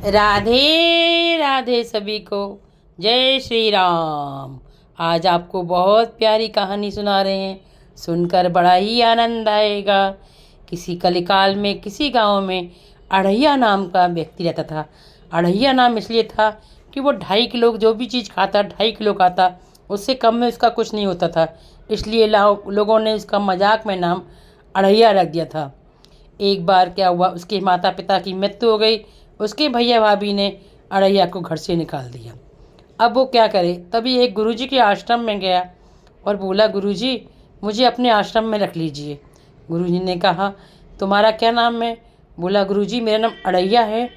राधे राधे सभी को। जय श्री राम। आज आपको बहुत प्यारी कहानी सुना रहे हैं। सुनकर बड़ा ही आनंद आएगा। किसी कलिकाल में किसी गांव में अढ़ैया नाम का व्यक्ति रहता था। अढ़ैया नाम इसलिए था कि वो 2.5 किलो जो भी चीज़ खाता 2.5 किलो खाता, उससे कम में उसका कुछ नहीं होता था। इसलिए लोगों ने उसका मजाक में नाम अढ़ैया रख दिया था। एक बार क्या हुआ, उसके माता पिता की मृत्यु हो गई। उसके भैया भाभी ने अढ़ैया को घर से निकाल दिया। अब वो क्या करे, तभी एक गुरुजी के आश्रम में गया और बोला, गुरुजी मुझे अपने आश्रम में रख लीजिए। गुरुजी ने कहा, तुम्हारा क्या नाम है? बोला, गुरुजी मेरा नाम अढ़ैया है।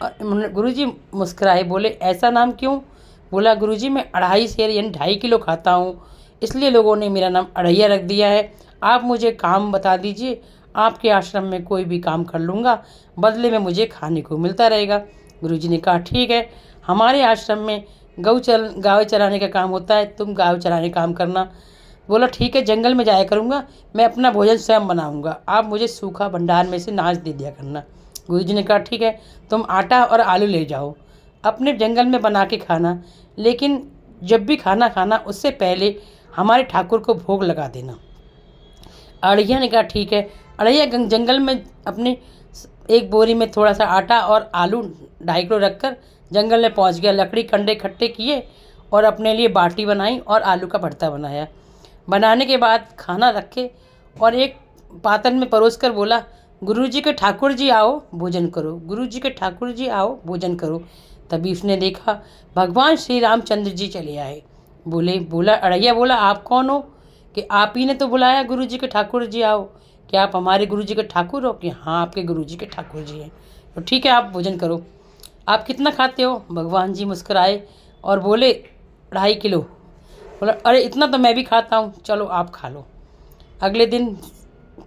और गुरुजी मुस्कुराए, बोले, ऐसा नाम क्यों? बोला, गुरुजी मैं 2.5 सेर यानी 2.5 किलो खाता हूँ, इसलिए लोगों ने मेरा नाम अढ़ैया रख दिया है। आप मुझे काम बता दीजिए, आपके आश्रम में कोई भी काम कर लूँगा, बदले में मुझे खाने को मिलता रहेगा। गुरुजी ने कहा, ठीक है, हमारे आश्रम में गाय चराने का काम होता है, तुम गाय चराने काम करना। बोला, ठीक है, जंगल में जाया करूँगा, मैं अपना भोजन स्वयं बनाऊँगा, आप मुझे सूखा भंडार में से अनाज दे दिया करना। गुरुजी ने कहा, ठीक है, तुम आटा और आलू ले जाओ, अपने जंगल में बना के खाना, लेकिन जब भी खाना खाना उससे पहले हमारे ठाकुर को भोग लगा देना। अढ़ैया ने कहा, ठीक है। अढ़ैया जंगल में अपनी एक बोरी में थोड़ा सा आटा और आलू 2.5 किलो रखकर जंगल में पहुंच गया। लकड़ी कंडे इकट्ठे किए और अपने लिए बाटी बनाई और आलू का भरता बनाया। बनाने के बाद खाना रखे और एक पातन में परोस कर बोला, गुरुजी के ठाकुर जी आओ भोजन करो, गुरुजी के ठाकुर जी आओ भोजन करो। तभी उसने देखा भगवान श्री रामचंद्र जी चले आए। अढ़ैया बोला, आप कौन हो कि आप ही ने तो बुलाया गुरुजी के ठाकुर जी आओ? क्या आप हमारे गुरुजी के ठाकुर हो? कि हाँ, आपके गुरुजी के ठाकुर जी हैं। तो ठीक है, आप भोजन करो। आप कितना खाते हो? भगवान जी मुस्कुराए और बोले, 2.5 किलो। बोला, अरे इतना तो मैं भी खाता हूँ, चलो आप खा लो। अगले दिन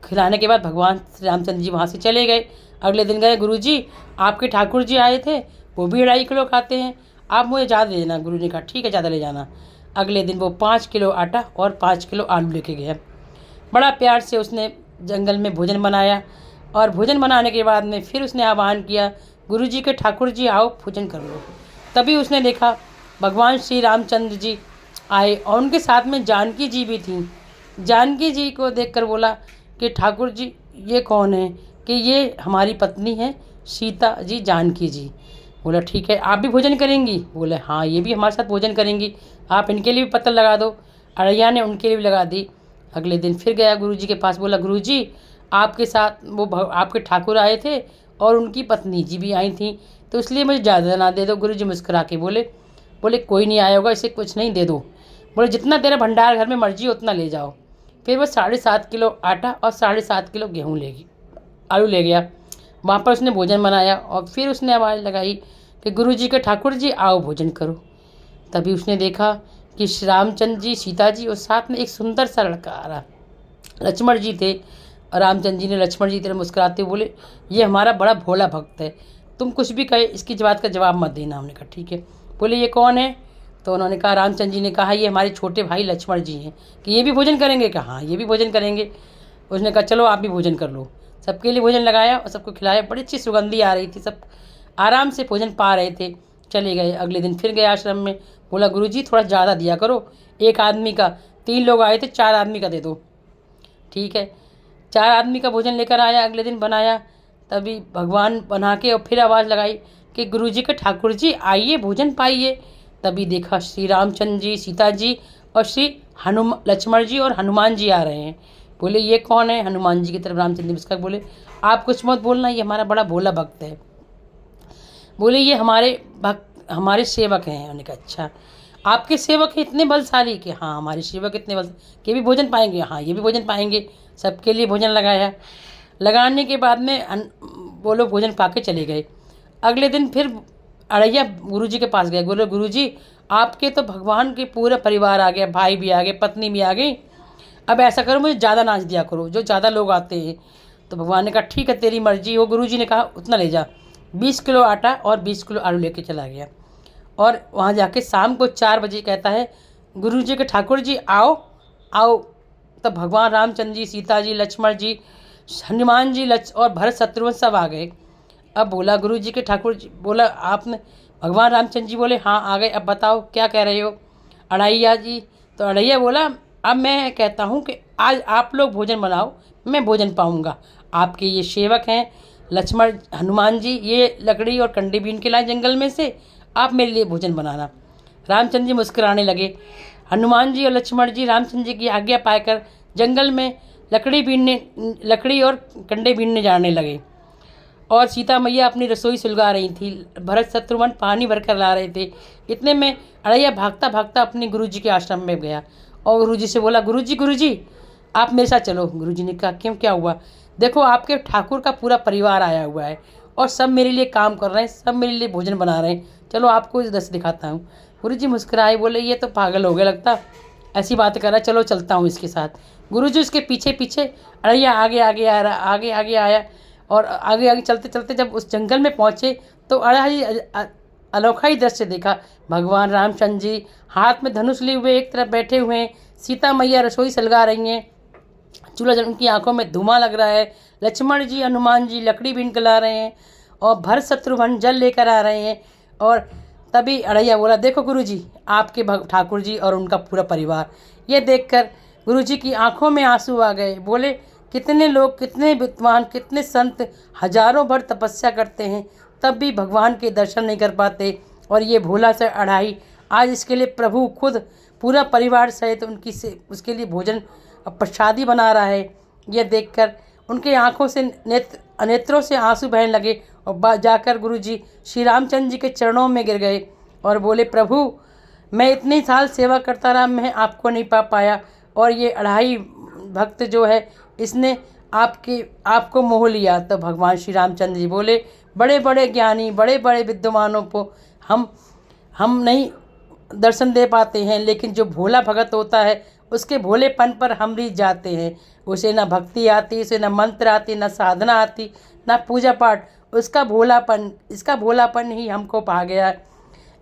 खिलाने के बाद भगवान श्री रामचंद्र जी वहाँ से चले गए। अगले दिन गए, गुरुजी आपके ठाकुर जी आए थे, वो भी 2.5 किलो खाते हैं, आप मुझे ज़्यादा दे देना। गुरु ने कहा, ठीक है, ज़्यादा ले जाना। अगले दिन वो 5 किलो आटा और 5 किलो आलू लेके गया। बड़ा प्यार से उसने जंगल में भोजन बनाया और भोजन बनाने के बाद में फिर उसने आह्वान किया, गुरुजी के ठाकुर जी आओ भोजन कर लो। तभी उसने देखा भगवान श्री रामचंद्र जी आए और उनके साथ में जानकी जी भी थीं। जानकी जी को देखकर बोला कि ठाकुर जी ये कौन है? कि ये हमारी पत्नी है सीता जी, जानकी जी। बोला, ठीक है, आप भी भोजन करेंगी? बोले, हाँ, ये भी हमारे साथ भोजन करेंगी, आप इनके लिए भी पत्तल लगा दो। अढ़ैया ने उनके लिए भी लगा दी। अगले दिन फिर गया गुरुजी के पास, बोला, गुरुजी आपके साथ आपके ठाकुर आए थे और उनकी पत्नी जी भी आई थी, तो इसलिए मुझे ज़्यादा ना दे दो। गुरुजी मुस्कुरा के बोले कोई नहीं आया होगा, इसे कुछ नहीं, दे दो। बोले, जितना तेरा भंडार घर में मर्जी उतना ले जाओ। फिर वो 7.5 किलो आटा और 7.5 किलो गेहूँ आलू ले गया। वहाँ पर उसने भोजन बनाया और फिर उसने आवाज़ लगाई कि गुरुजी के ठाकुर जी आओ भोजन करो। तभी उसने देखा कि श्री रामचंद्र जी, सीता जी और साथ में एक सुंदर सा लड़का आ रहा। लक्ष्मण जी थे और रामचंद्र जी ने लक्ष्मण जी तरह मुस्कुराते बोले, ये हमारा बड़ा भोला भक्त है, तुम कुछ भी कहे इसकी बात का जवाब मत देना। हमने कहा, ठीक है। बोले, ये कौन है? तो उन्होंने कहा, रामचंद्र जी ने कहा, ये हमारे छोटे भाई लक्ष्मण जी हैं। कि ये भी भोजन करेंगे? कहा, हाँ, ये भी भोजन करेंगे। उसने कहा, चलो आप भी भोजन कर लो। सबके लिए भोजन लगाया और सबको खिलाया। बड़ी अच्छी सुगंधी आ रही थी, सब आराम से भोजन पा रहे थे। चले गए। अगले दिन फिर गए आश्रम में। बोला, गुरुजी थोड़ा ज़्यादा दिया करो, एक आदमी का, 3 लोग आए थे, 4 आदमी का दे दो। ठीक है, 4 आदमी का भोजन लेकर आया। अगले दिन बनाया। तभी भगवान बना के और फिर आवाज़ लगाई कि गुरुजी के ठाकुर जी आइए भोजन पाइए। तभी देखा श्री रामचंद्र जी, सीता जी और श्री लक्ष्मण जी और हनुमान जी आ रहे हैं। बोले, ये कौन है? हनुमान जी की तरफ रामचंद्र मुस्कुरा बोले, आप कुछ मत बोलना, ये हमारा बड़ा भोला भक्त है। बोले, ये हमारे सेवक हैं। उन्होंने कहा, अच्छा, आपके सेवक हैं इतने बलशाली? कि हाँ, हमारे सेवक इतने बल के भी भोजन पाएंगे? हाँ, ये भी भोजन पाएंगे। सबके लिए भोजन लगाया। लगाने के बाद में वो लोग भोजन पा के चले गए। अगले दिन फिर अढ़ैया गुरुजी के पास गए। बोले, गुरुजी आपके तो भगवान के पूरा परिवार आ गया, भाई भी आ गए, पत्नी भी आ गई, अब ऐसा करो मुझे ज़्यादा नाच दिया करो, जो ज़्यादा लोग आते हैं। तो भगवान ने कहा, ठीक है, तेरी मर्जी हो। गुरुजी ने कहा, उतना ले जा। 20 किलो आटा और 20 किलो आलू लेके चला गया और वहाँ जाके शाम को 4 बजे कहता है, गुरुजी के ठाकुर जी आओ आओ। तब भगवान रामचंद्र जी, सीता जी, लक्ष्मण जी, हनुमान जी और भरत शत्रुघ्न सब आ गए। अब बोला गुरु जी के ठाकुर जी बोला आपने भगवान रामचंद्र जी बोले हाँ आ गए, अब बताओ क्या कह रहे हो अढ़ैया जी। तो अढ़ैया बोला अब मैं कहता हूँ कि आज आप लोग भोजन बनाओ, मैं भोजन पाऊँगा। आपके ये सेवक हैं लक्ष्मण हनुमान जी, ये लकड़ी और कंडे बीन के लाए जंगल में से, आप मेरे लिए भोजन बनाना। रामचंद्र जी मुस्कुराने लगे। हनुमान जी और लक्ष्मण जी रामचंद्र जी की आज्ञा पाकर जंगल में लकड़ी और कंडे बीनने जाने लगे और सीता मैया अपनी रसोई सुलगा रही थी। भरत शत्रुघ्न पानी भरकर ला रहे थे। इतने में अड़ैया भागता भागता अपने गुरुजी के आश्रम में गया और गुरुजी से बोला गुरुजी आप मेरे साथ चलो। गुरुजी ने कहा क्यों, क्या हुआ? देखो आपके ठाकुर का पूरा परिवार आया हुआ है और सब मेरे लिए काम कर रहे हैं, सब मेरे लिए भोजन बना रहे हैं, चलो आपको इस दस दिखाता हूँ। गुरुजी मुस्कुराए, बोले ये तो पागल हो गया लगता, ऐसी बातें कर रहा है, चलो चलता हूँ इसके साथ। गुरुजी उसके पीछे पीछे, अड़ैया आगे आगे आ रहा, आगे आगे आया और आगे आगे चलते चलते जब उस जंगल में पहुँचे तो अड़ैया अनोखा ही दृश्य देखा। भगवान रामचंद्र जी हाथ में धनुष लिए हुए एक तरफ बैठे हुए हैं, सीता मैया रसोई सलगा रही हैं, चूल्हा जल उनकी आंखों में धुआं लग रहा है, लक्ष्मण जी हनुमान जी लकड़ी बीन कर ला रहे हैं और भरत शत्रुघ्न जल लेकर आ रहे हैं। और तभी अड़ैया बोला देखो गुरुजी आपके ठाकुर जी और उनका पूरा परिवार। ये देखकर गुरुजी की आंखों में आंसू आ गए। बोले कितने लोग, कितने विद्वान, कितने संत हजारों भर तपस्या करते हैं तब भी भगवान के दर्शन नहीं कर पाते, और ये भोला सा अढ़ाई आज इसके लिए प्रभु खुद पूरा परिवार सहित उनकी से उसके लिए भोजन प्रसादी बना रहा है। यह देखकर उनके आंखों से नेत्रों से आंसू बहने लगे और जाकर गुरुजी श्री रामचंद्र जी के चरणों में गिर गए और बोले प्रभु मैं इतने साल सेवा करता रहा, मैं आपको नहीं पा पाया और ये अढ़ाई भक्त जो है इसने आपको मोह लिया। तो भगवान श्री रामचंद्र जी बोले बड़े बड़े ज्ञानी, बड़े बड़े विद्वानों को हम नहीं दर्शन दे पाते हैं, लेकिन जो भोला भगत होता है उसके भोलेपन पर हम भी जाते हैं। उसे ना भक्ति आती, उसे ना मंत्र आती, ना साधना आती, ना पूजा पाठ, इसका भोलापन ही हमको पा गया।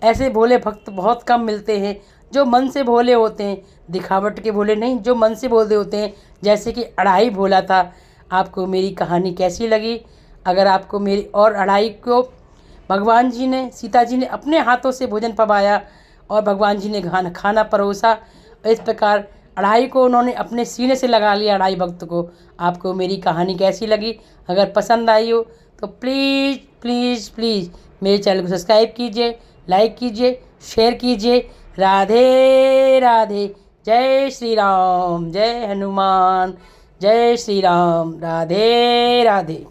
ऐसे भोले भक्त बहुत कम मिलते हैं जो मन से भोले होते हैं, दिखावट के भोले नहीं, जो मन से भोले होते हैं, जैसे कि अढ़ाई भोला था। आपको मेरी कहानी कैसी लगी? अगर आपको मेरी और अढ़ाई को भगवान जी ने, सीता जी ने अपने हाथों से भोजन पवाया और भगवान जी ने खाना परोसा, इस प्रकार अढ़ाई को उन्होंने अपने सीने से लगा लिया अढ़ाई भक्त को। आपको मेरी कहानी कैसी लगी? अगर पसंद आई हो तो प्लीज़ प्लीज़ प्लीज़ मेरे चैनल को सब्सक्राइब कीजिए, लाइक कीजिए, शेयर कीजिए। राधे राधे। जय श्री राम, जय हनुमान, जय श्री राम। राधे राधे।